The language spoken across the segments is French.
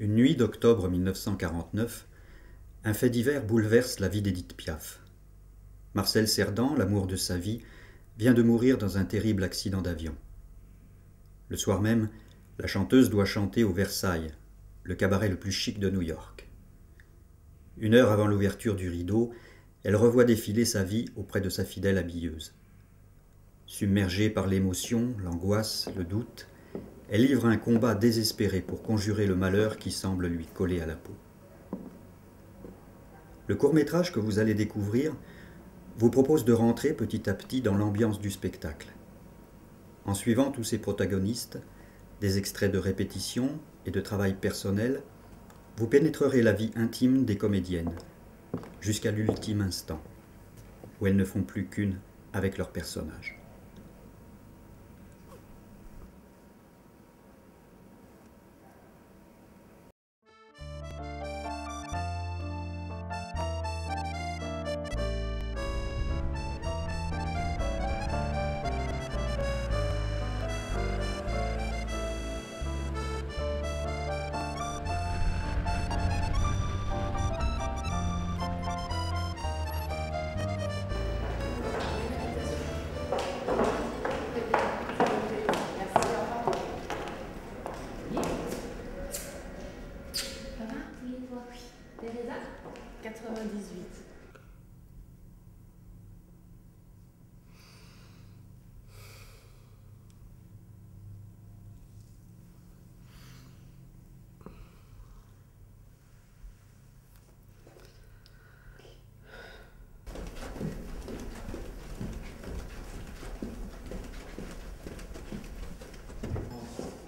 Une nuit d'octobre 1949, un fait divers bouleverse la vie d'Édith Piaf. Marcel Cerdan, l'amour de sa vie, vient de mourir dans un terrible accident d'avion. Le soir même, la chanteuse doit chanter au Versailles, le cabaret le plus chic de New York. 1 heure avant l'ouverture du rideau, elle revoit défiler sa vie auprès de sa fidèle habilleuse. Submergée par l'émotion, l'angoisse, le doute, elle livre un combat désespéré pour conjurer le malheur qui semble lui coller à la peau. Le court-métrage que vous allez découvrir vous propose de rentrer petit à petit dans l'ambiance du spectacle. En suivant tous ses protagonistes, des extraits de répétition et de travail personnel, vous pénétrerez la vie intime des comédiennes, jusqu'à l'ultime instant, où elles ne font plus qu'une avec leur personnage. Teresa 98.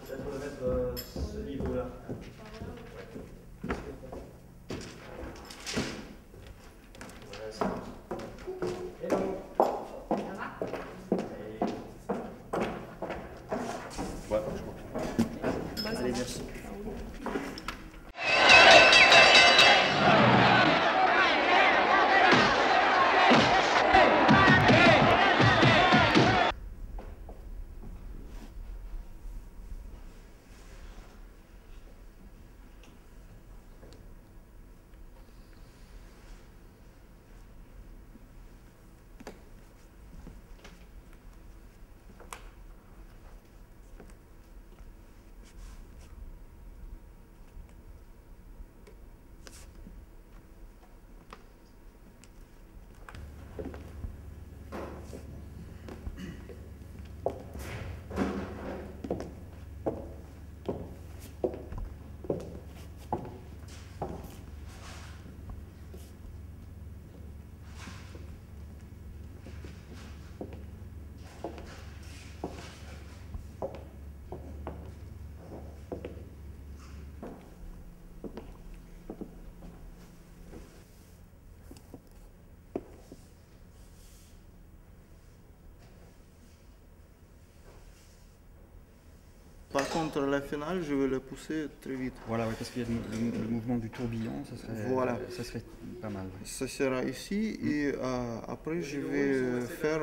Peut-être mettre ce niveau-là. Voilà, c'est bon. Hello. Ça va? Ouais, je crois. Allez, merci. Par contre, la finale, je vais la pousser très vite. Voilà, ouais, parce qu'il y a le mouvement du tourbillon, Voilà. Ça serait pas mal. Ouais. Ça sera ici et après je vais faire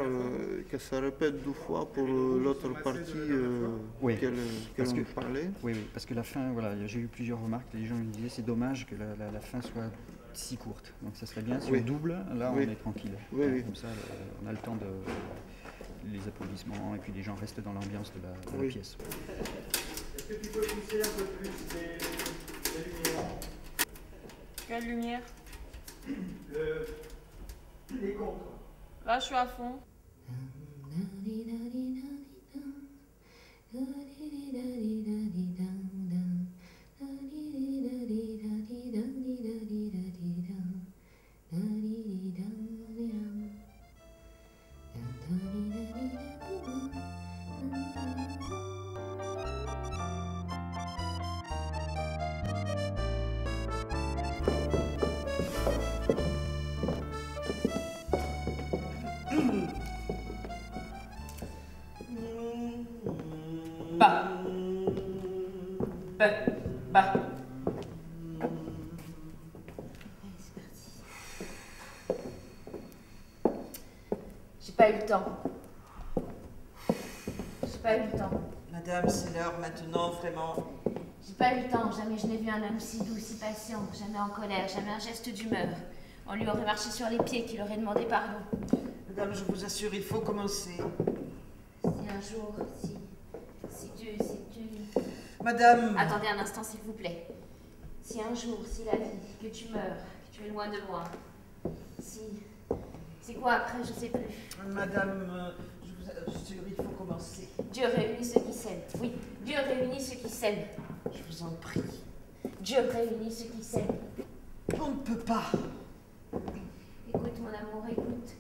que ça répète 2 fois pour l'autre partie Oui, qu'elle parce me que- parlait. Oui, oui, parce que la fin, voilà, j'ai eu plusieurs remarques, les gens me disaient c'est dommage que la fin soit si courte. Donc ça serait bien si Oui. on double, là Oui. on est tranquille. Oui, oui. Comme ça, on a le temps de les applaudissements et puis les gens restent dans l'ambiance de la Oui. pièce. Est-ce que tu peux pousser un peu plus les lumières? Quelle lumière? Les contres. Là, je suis à fond. Bas. Bas. J'ai pas eu le temps. J'ai pas eu le temps. Madame, c'est l'heure maintenant, vraiment. J'ai Pas eu le temps, jamais je n'ai vu un homme si doux, si patient, jamais en colère, jamais un geste d'humeur. On lui aurait marché sur les pieds, qu'il aurait demandé pardon. Madame, je vous assure, il faut commencer. Si un jour, si tu... Madame... Attendez un instant, s'il vous plaît. Si un jour, si la vie, que tu meurs, que tu es loin de moi, si... C'est quoi après, je sais plus. Madame, je vous assure, il faut commencer. Dieu réunit ceux qui s'aiment. Oui, Dieu réunit ceux qui s'aiment. Je vous en prie. Dieu réunit ceux qui s'aiment. On ne peut pas. Écoute, mon amour, écoute.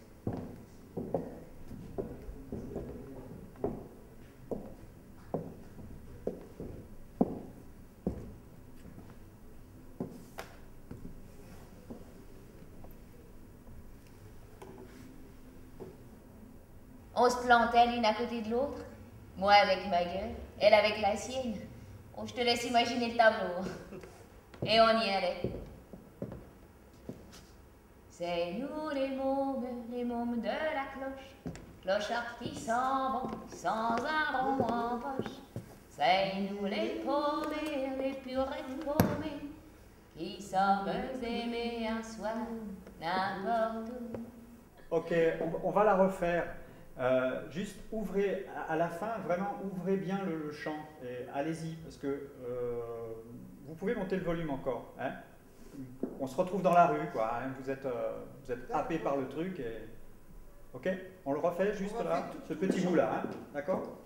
On se plantait l'une à côté de l'autre. Moi avec ma gueule, elle avec la sienne. Oh, je te laisse imaginer le tableau. Et on y allait. C'est nous les mômes de la cloche, clochards qui s'en vont sans un rond en poche. C'est nous les paumés, les purettes paumées, qui sommes aimés un soir, n'importe où. Ok, on va la refaire. Juste ouvrez, à la fin, vraiment ouvrez bien le chant. Et allez-y, parce que vous pouvez monter le volume encore. Hein, on se retrouve dans la rue, quoi. Hein, vous êtes happé par le truc. Et... Ok, on le refait juste là, ce petit bout-là. Hein, d'accord?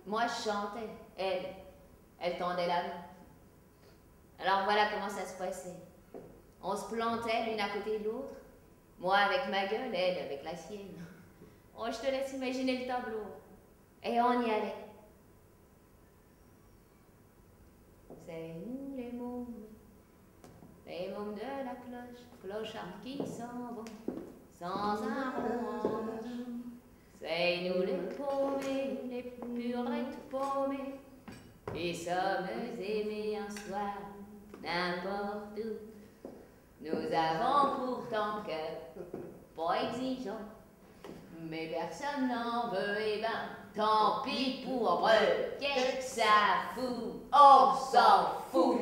Moi, je chantais. Elle tendait la main. Alors voilà comment ça se passait. On se plantait l'une à côté de l'autre. Moi avec ma gueule, elle avec la sienne. Oh, je te laisse imaginer le tableau. Et on y allait. C'est nous les mômes de la cloche, clochards qui s'en vont, sans un rond en poche. C'est nous les paumés, les purettes paumées, qui sommes aimés un soir, n'importe où. Nous avons pourtant cœur, pas exigeant, mais personne n'en veut, et ben, tant pis pour eux, qu'est-ce que ça fout, on s'en fout.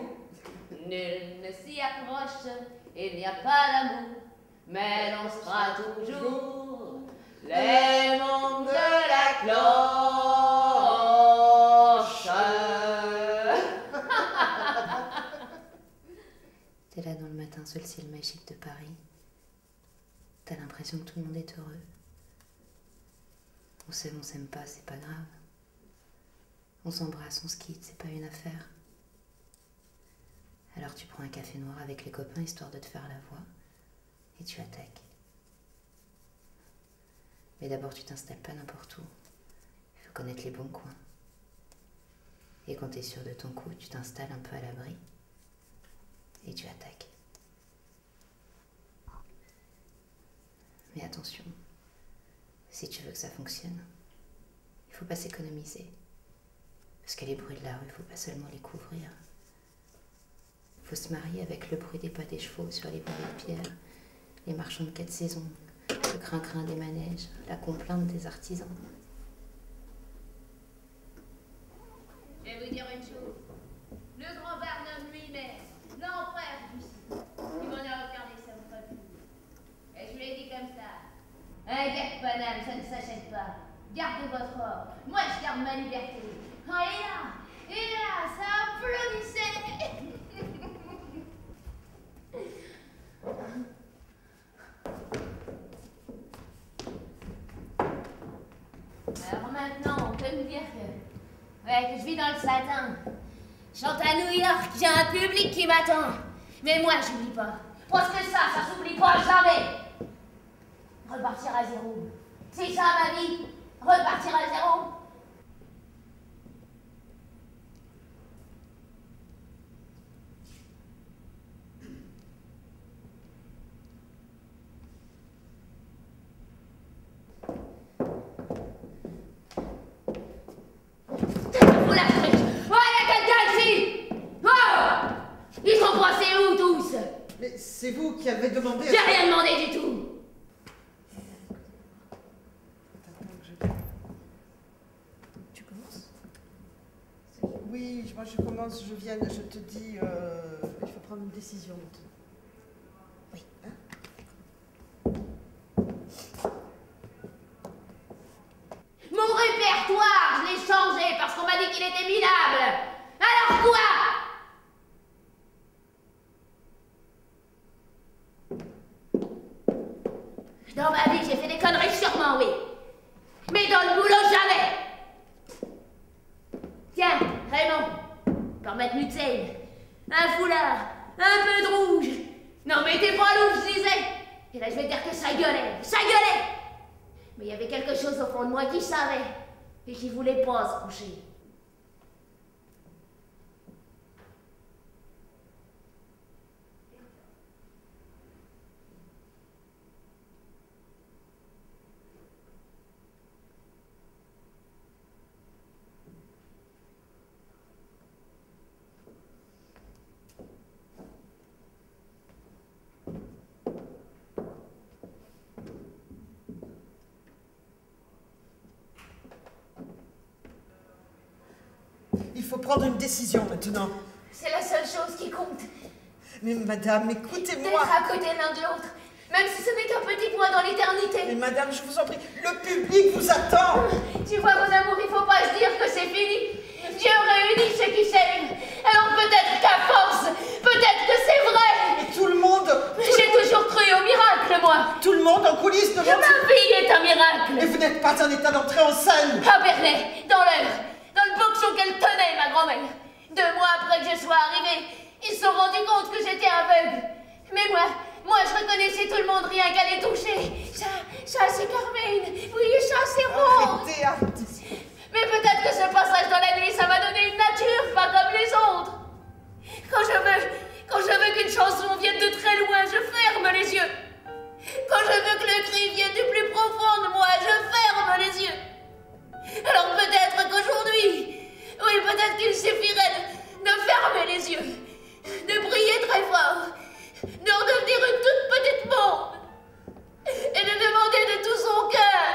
Nul ne s'y accroche, il n'y a pas d'amour, mais l'on sera toujours les mômes de la cloche. T'es là dans le matin sous le ciel magique de Paris. T'as l'impression que tout le monde est heureux. On s'aime pas, c'est pas grave. On s'embrasse, on se quitte, c'est pas une affaire. Alors tu prends un café noir avec les copains histoire de te faire la voix et tu attaques. Mais d'abord tu t'installes pas n'importe où. Il faut connaître les bons coins. Et quand t'es sûr de ton coup, tu t'installes un peu à l'abri et tu attaques. Mais attention, si tu veux que ça fonctionne, il faut pas s'économiser. Parce que les bruits de la rue, il faut pas seulement les couvrir. Il faut se marier avec le bruit des pas des chevaux sur les pavés de pierre, les marchands de 4 saisons, le crin-crin des manèges, la complainte des artisans. Je vais vous dire une chose. Le grand Barnum lui-même, l'empereur du cirque, il m'en a regardé ça me ferait plus. Et je vous l'ai dit comme ça. Un gars de Paname, ça ne s'achète pas. Gardez votre or. Moi, je garde ma liberté. Ah, et là, ça applaudissait. Alors maintenant, on peut me dire que je vis dans le satin. Je chante à New York, j'ai un public qui m'attend. Mais moi, j'oublie pas. Parce que ça s'oublie pas jamais. Repartir à zéro. C'est ça ma vie. Repartir à zéro. Vous la fraîche. Oh, il y a quelqu'un ici. Oh, ils sont passés où tous? Mais c'est vous qui avez demandé... J'ai rien demandé. moi je commence, je viens, je te dis, il faut prendre une décision maintenant. Oui. Hein? Mon répertoire, je l'ai changé parce qu'on m'a dit qu'il était minable. Alors quoi? Dans ma vie, j'ai fait des conneries sûrement, oui. Mais dans le boulot, jamais. Tiens, Raymond, pour mettre Mutsel, un foulard, un peu de rouge. Non mais t'es pas loup, je disais. Et là, je vais dire que ça gueulait, ça gueulait. Mais il y avait quelque chose au fond de moi qui savait et qui voulait pas se coucher. Il faut prendre une décision maintenant. C'est la seule chose qui compte. Mais madame, écoutez-moi. D'être à côté l'un de l'autre, même si ce n'est qu'un petit point dans l'éternité. Mais madame, je vous en prie, le public vous attend. Tu vois, mon amour, il faut pas se dire que c'est fini. Dieu réunit ceux qui s'aiment. Alors peut-être qu'à force, peut-être que c'est vrai. Mais tout le monde... J'ai toujours cru au miracle, moi. Tout le monde en coulisses de votre... Ma fille est un Et miracle. vous n'êtes pas en état d'entrer en scène. À Bernay, dans l'heure, dans le boxon qu'elle tenait, ma grand-mère. 2 mois après que je sois arrivée, ils se sont rendus compte que j'étais aveugle. Mais moi, je reconnaissais tout le monde rien qu'à les toucher. Ça, c'est Carmen. Oui, ça, c'est Rose. Arrêtez, arrêtez. Mais peut-être que ce passage dans la nuit, ça m'a donné une nature pas comme les autres. Quand je veux qu'une chanson vienne de très loin, je ferme les yeux. Quand je veux que le cri vienne du plus profond de moi, je ferme les yeux. Alors peut-être qu'aujourd'hui, oui, peut-être qu'il suffirait de fermer les yeux, de prier très fort, de redevenir une toute petite monde et de demander de tout son cœur.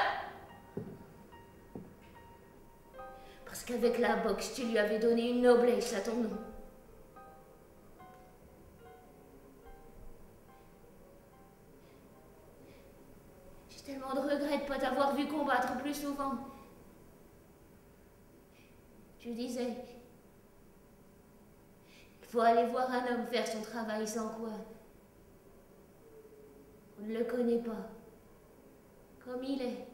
Parce qu'avec la boxe, tu lui avais donné une noblesse à ton nom. J'ai tellement de regrets de ne pas t'avoir vu combattre plus souvent. Tu disais qu'il faut aller voir un homme faire son travail sans quoi on ne le connaît pas comme il est.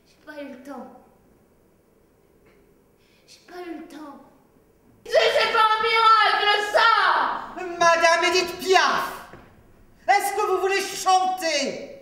J'ai pas eu le temps. J'ai pas eu le temps. C'est pas un miracle, ça! Madame Edith Piaf, est-ce que vous voulez chanter?